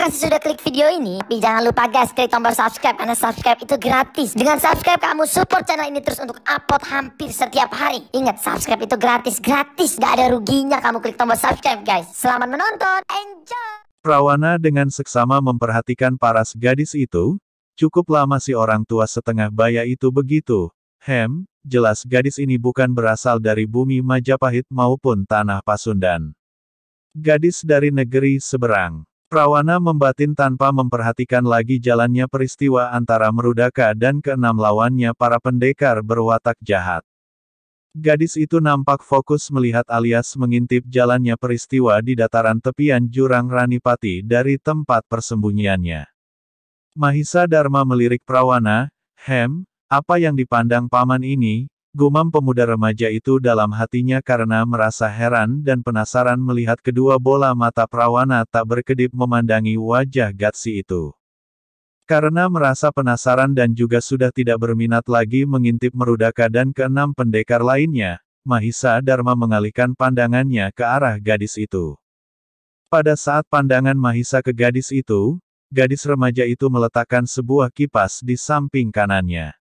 kasih sudah klik video ini, tapi jangan lupa guys, klik tombol subscribe karena subscribe itu gratis. Dengan subscribe kamu support channel ini terus untuk upload hampir setiap hari. Ingat, subscribe itu gratis, gak ada ruginya kamu klik tombol subscribe guys. Selamat menonton, enjoy! Prawana dengan seksama memperhatikan paras gadis itu. Cukup lama si orang tua setengah baya itu begitu. Jelas gadis ini bukan berasal dari bumi Majapahit maupun tanah Pasundan. Gadis dari negeri seberang. Prawana membatin tanpa memperhatikan lagi jalannya peristiwa antara Merudaka dan keenam lawannya para pendekar berwatak jahat. Gadis itu nampak fokus melihat alias mengintip jalannya peristiwa di dataran tepian jurang Ranipati dari tempat persembunyiannya. Mahisa Dharma melirik Prawana, apa yang dipandang paman ini? Gumam pemuda remaja itu dalam hatinya karena merasa heran dan penasaran melihat kedua bola mata Prawana tak berkedip memandangi wajah Gatsi itu. Karena merasa penasaran dan juga sudah tidak berminat lagi mengintip Merudaka dan keenam pendekar lainnya, Mahisa Dharma mengalihkan pandangannya ke arah gadis itu. Pada saat pandangan Mahisa ke gadis itu, gadis remaja itu meletakkan sebuah kipas di samping kanannya.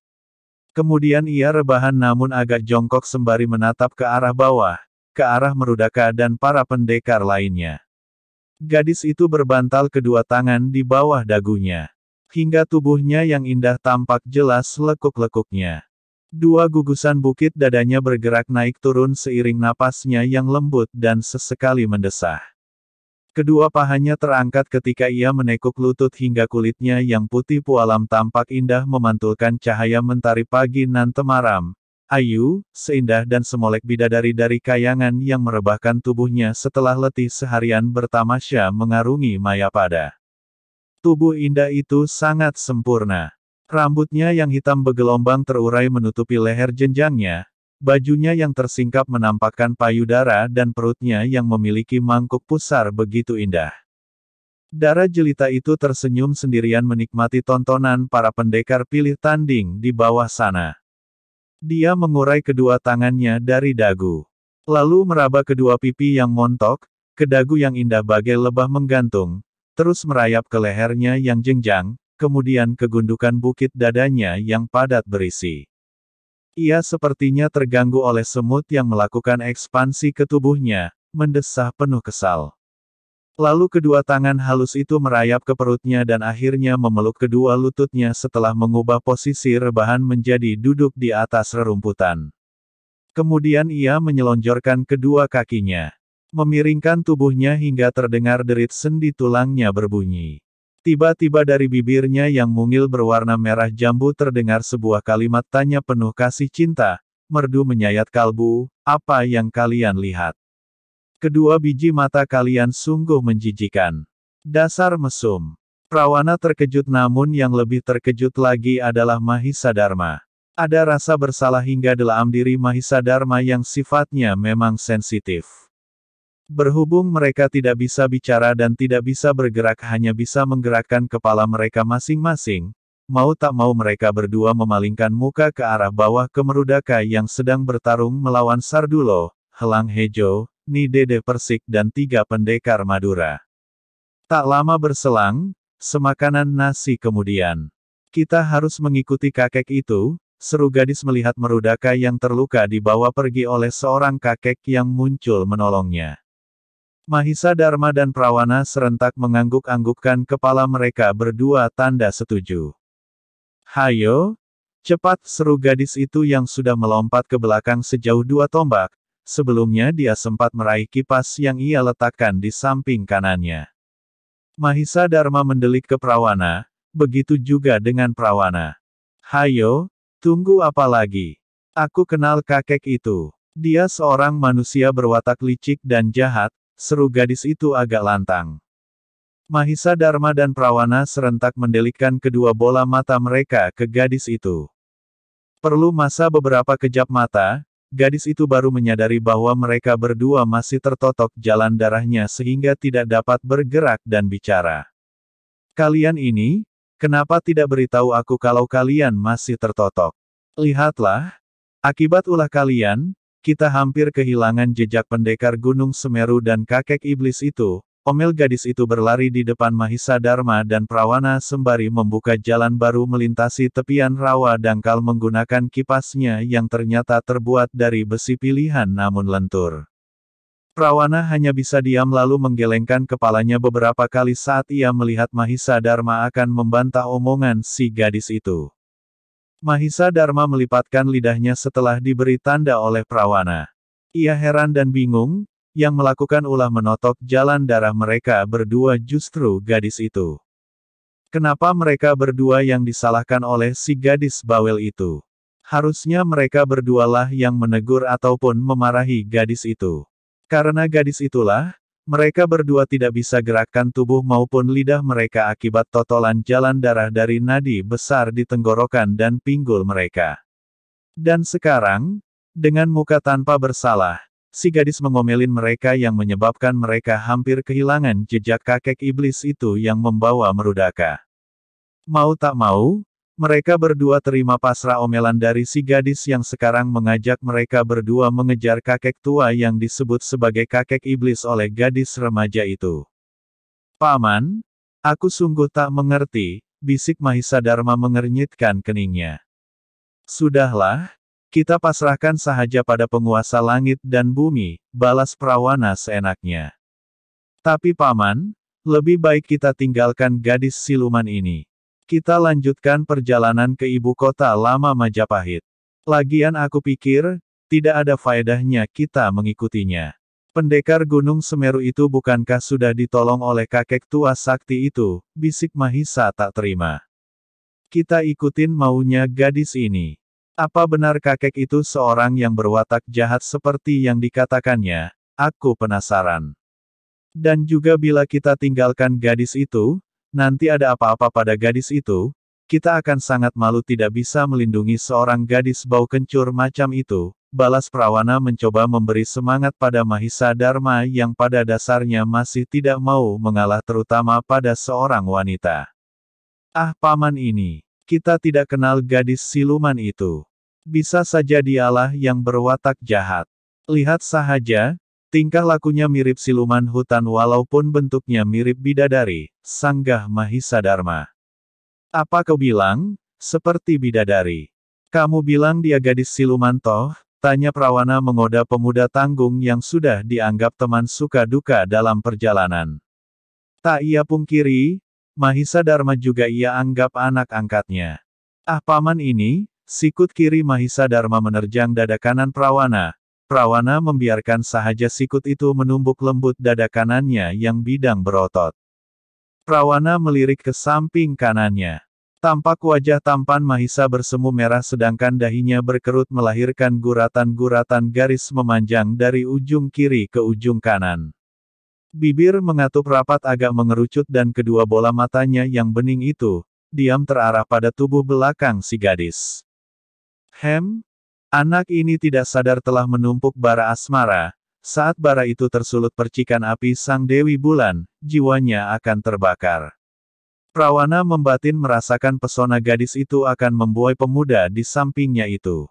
Kemudian ia rebahan namun agak jongkok sembari menatap ke arah bawah, ke arah Merudaka dan para pendekar lainnya. Gadis itu berbantal kedua tangan di bawah dagunya. Hingga tubuhnya yang indah tampak jelas lekuk-lekuknya. Dua gugusan bukit dadanya bergerak naik turun seiring napasnya yang lembut dan sesekali mendesah. Kedua pahanya terangkat ketika ia menekuk lutut hingga kulitnya yang putih pualam tampak indah memantulkan cahaya mentari pagi nan temaram. Ayu, seindah dan semolek bidadari dari kayangan yang merebahkan tubuhnya setelah letih seharian bertamasya mengarungi Mayapada. Tubuh indah itu sangat sempurna. Rambutnya yang hitam bergelombang terurai menutupi leher jenjangnya. Bajunya yang tersingkap menampakkan payudara dan perutnya yang memiliki mangkuk pusar begitu indah. Dara jelita itu tersenyum sendirian menikmati tontonan para pendekar pilih tanding di bawah sana. Dia mengurai kedua tangannya dari dagu. Lalu meraba kedua pipi yang montok, ke dagu yang indah bagai lebah menggantung, terus merayap ke lehernya yang jenjang, kemudian ke gundukan bukit dadanya yang padat berisi. Ia sepertinya terganggu oleh semut yang melakukan ekspansi ke tubuhnya, mendesah penuh kesal. Lalu kedua tangan halus itu merayap ke perutnya dan akhirnya memeluk kedua lututnya setelah mengubah posisi rebahan menjadi duduk di atas rerumputan. Kemudian ia menyelonjorkan kedua kakinya. Memiringkan tubuhnya hingga terdengar derit sendi tulangnya berbunyi. Tiba-tiba dari bibirnya yang mungil berwarna merah jambu terdengar sebuah kalimat tanya penuh kasih cinta, merdu menyayat kalbu, apa yang kalian lihat? Kedua biji mata kalian sungguh menjijikan. Dasar mesum. Prawana terkejut namun yang lebih terkejut lagi adalah Mahisa Dharma. Ada rasa bersalah hingga dalam diri Mahisa Dharma yang sifatnya memang sensitif. Berhubung mereka tidak bisa bicara dan tidak bisa bergerak hanya bisa menggerakkan kepala mereka masing-masing, mau tak mau mereka berdua memalingkan muka ke arah bawah ke Merudaka yang sedang bertarung melawan Sardulo, Helang Hejo, Ni Dede Persik dan 3 pendekar Madura. Tak lama berselang, semakanan nasi kemudian. Kita harus mengikuti kakek itu, seru gadis melihat Merudaka yang terluka dibawa pergi oleh seorang kakek yang muncul menolongnya. Mahisa Dharma dan Prawana serentak mengangguk-anggukkan kepala mereka berdua tanda setuju. Hayo, cepat, seru gadis itu yang sudah melompat ke belakang sejauh 2 tombak, sebelumnya dia sempat meraih kipas yang ia letakkan di samping kanannya. Mahisa Dharma mendelik ke Prawana, begitu juga dengan Prawana. Hayo, tunggu apa lagi? Aku kenal kakek itu. Dia seorang manusia berwatak licik dan jahat, seru gadis itu agak lantang. Mahisa Dharma dan Prawana serentak mendelikkan kedua bola mata mereka ke gadis itu. Perlu masa beberapa kejap mata, gadis itu baru menyadari bahwa mereka berdua masih tertotok jalan darahnya sehingga tidak dapat bergerak dan bicara. Kalian ini, kenapa tidak beritahu aku kalau kalian masih tertotok? Lihatlah, akibat ulah kalian, kita hampir kehilangan jejak pendekar Gunung Semeru dan kakek iblis itu, Omel gadis itu berlari di depan Mahisa Dharma dan Prawana sembari membuka jalan baru melintasi tepian rawa dangkal menggunakan kipasnya yang ternyata terbuat dari besi pilihan namun lentur. Prawana hanya bisa diam lalu menggelengkan kepalanya beberapa kali saat ia melihat Mahisa Dharma akan membantah omongan si gadis itu. Mahisa Dharma melipatkan lidahnya setelah diberi tanda oleh Prawana. Ia heran dan bingung. Yang melakukan ulah menotok jalan darah mereka berdua justru gadis itu. Kenapa mereka berdua yang disalahkan oleh si gadis bawel itu? Harusnya mereka berdualah yang menegur ataupun memarahi gadis itu. Karena gadis itulah, mereka berdua tidak bisa gerakkan tubuh maupun lidah mereka akibat totolan jalan darah dari nadi besar di tenggorokan dan pinggul mereka. Dan sekarang, dengan muka tanpa bersalah, si gadis mengomelin mereka yang menyebabkan mereka hampir kehilangan jejak kakek iblis itu yang membawa merudaka. Mau tak mau, mereka berdua terima pasrah omelan dari si gadis yang sekarang mengajak mereka berdua mengejar kakek tua yang disebut sebagai kakek iblis oleh gadis remaja itu. Paman, aku sungguh tak mengerti, bisik Mahisa Dharma mengernyitkan keningnya. Sudahlah. Kita pasrahkan sahaja pada penguasa langit dan bumi, balas Prawana seenaknya. Tapi paman, lebih baik kita tinggalkan gadis siluman ini. Kita lanjutkan perjalanan ke ibu kota lama Majapahit. Lagian aku pikir, tidak ada faedahnya kita mengikutinya. Pendekar Gunung Semeru itu bukankah sudah ditolong oleh kakek tua sakti itu, bisik Mahisa tak terima. Kita ikutin maunya gadis ini. Apa benar kakek itu seorang yang berwatak jahat seperti yang dikatakannya? Aku penasaran. Dan juga bila kita tinggalkan gadis itu, nanti ada apa-apa pada gadis itu, kita akan sangat malu tidak bisa melindungi seorang gadis bau kencur macam itu, balas Prawana mencoba memberi semangat pada Mahisa Dharma yang pada dasarnya masih tidak mau mengalah terutama pada seorang wanita. Ah paman ini. Kita tidak kenal gadis siluman itu. Bisa saja dialah yang berwatak jahat. Lihat sahaja, tingkah lakunya mirip siluman hutan walaupun bentuknya mirip bidadari, sanggah Mahisa Dharma. Apa kau bilang? Seperti bidadari. Kamu bilang dia gadis siluman toh? Tanya Prawana mengoda pemuda tanggung yang sudah dianggap teman suka duka dalam perjalanan. Tak ia pungkiri, Mahisa Dharma juga ia anggap anak angkatnya. Ah paman ini, sikut kiri Mahisa Dharma menerjang dada kanan Prawana. Prawana membiarkan sahaja sikut itu menumbuk lembut dada kanannya yang bidang berotot. Prawana melirik ke samping kanannya. Tampak wajah tampan Mahisa bersemu merah sedangkan dahinya berkerut melahirkan guratan-guratan garis memanjang dari ujung kiri ke ujung kanan. Bibir mengatup rapat agak mengerucut dan kedua bola matanya yang bening itu, diam terarah pada tubuh belakang si gadis. Anak ini tidak sadar telah menumpuk bara asmara, saat bara itu tersulut percikan api sang Dewi Bulan, jiwanya akan terbakar. Prawana membatin merasakan pesona gadis itu akan membuai pemuda di sampingnya itu.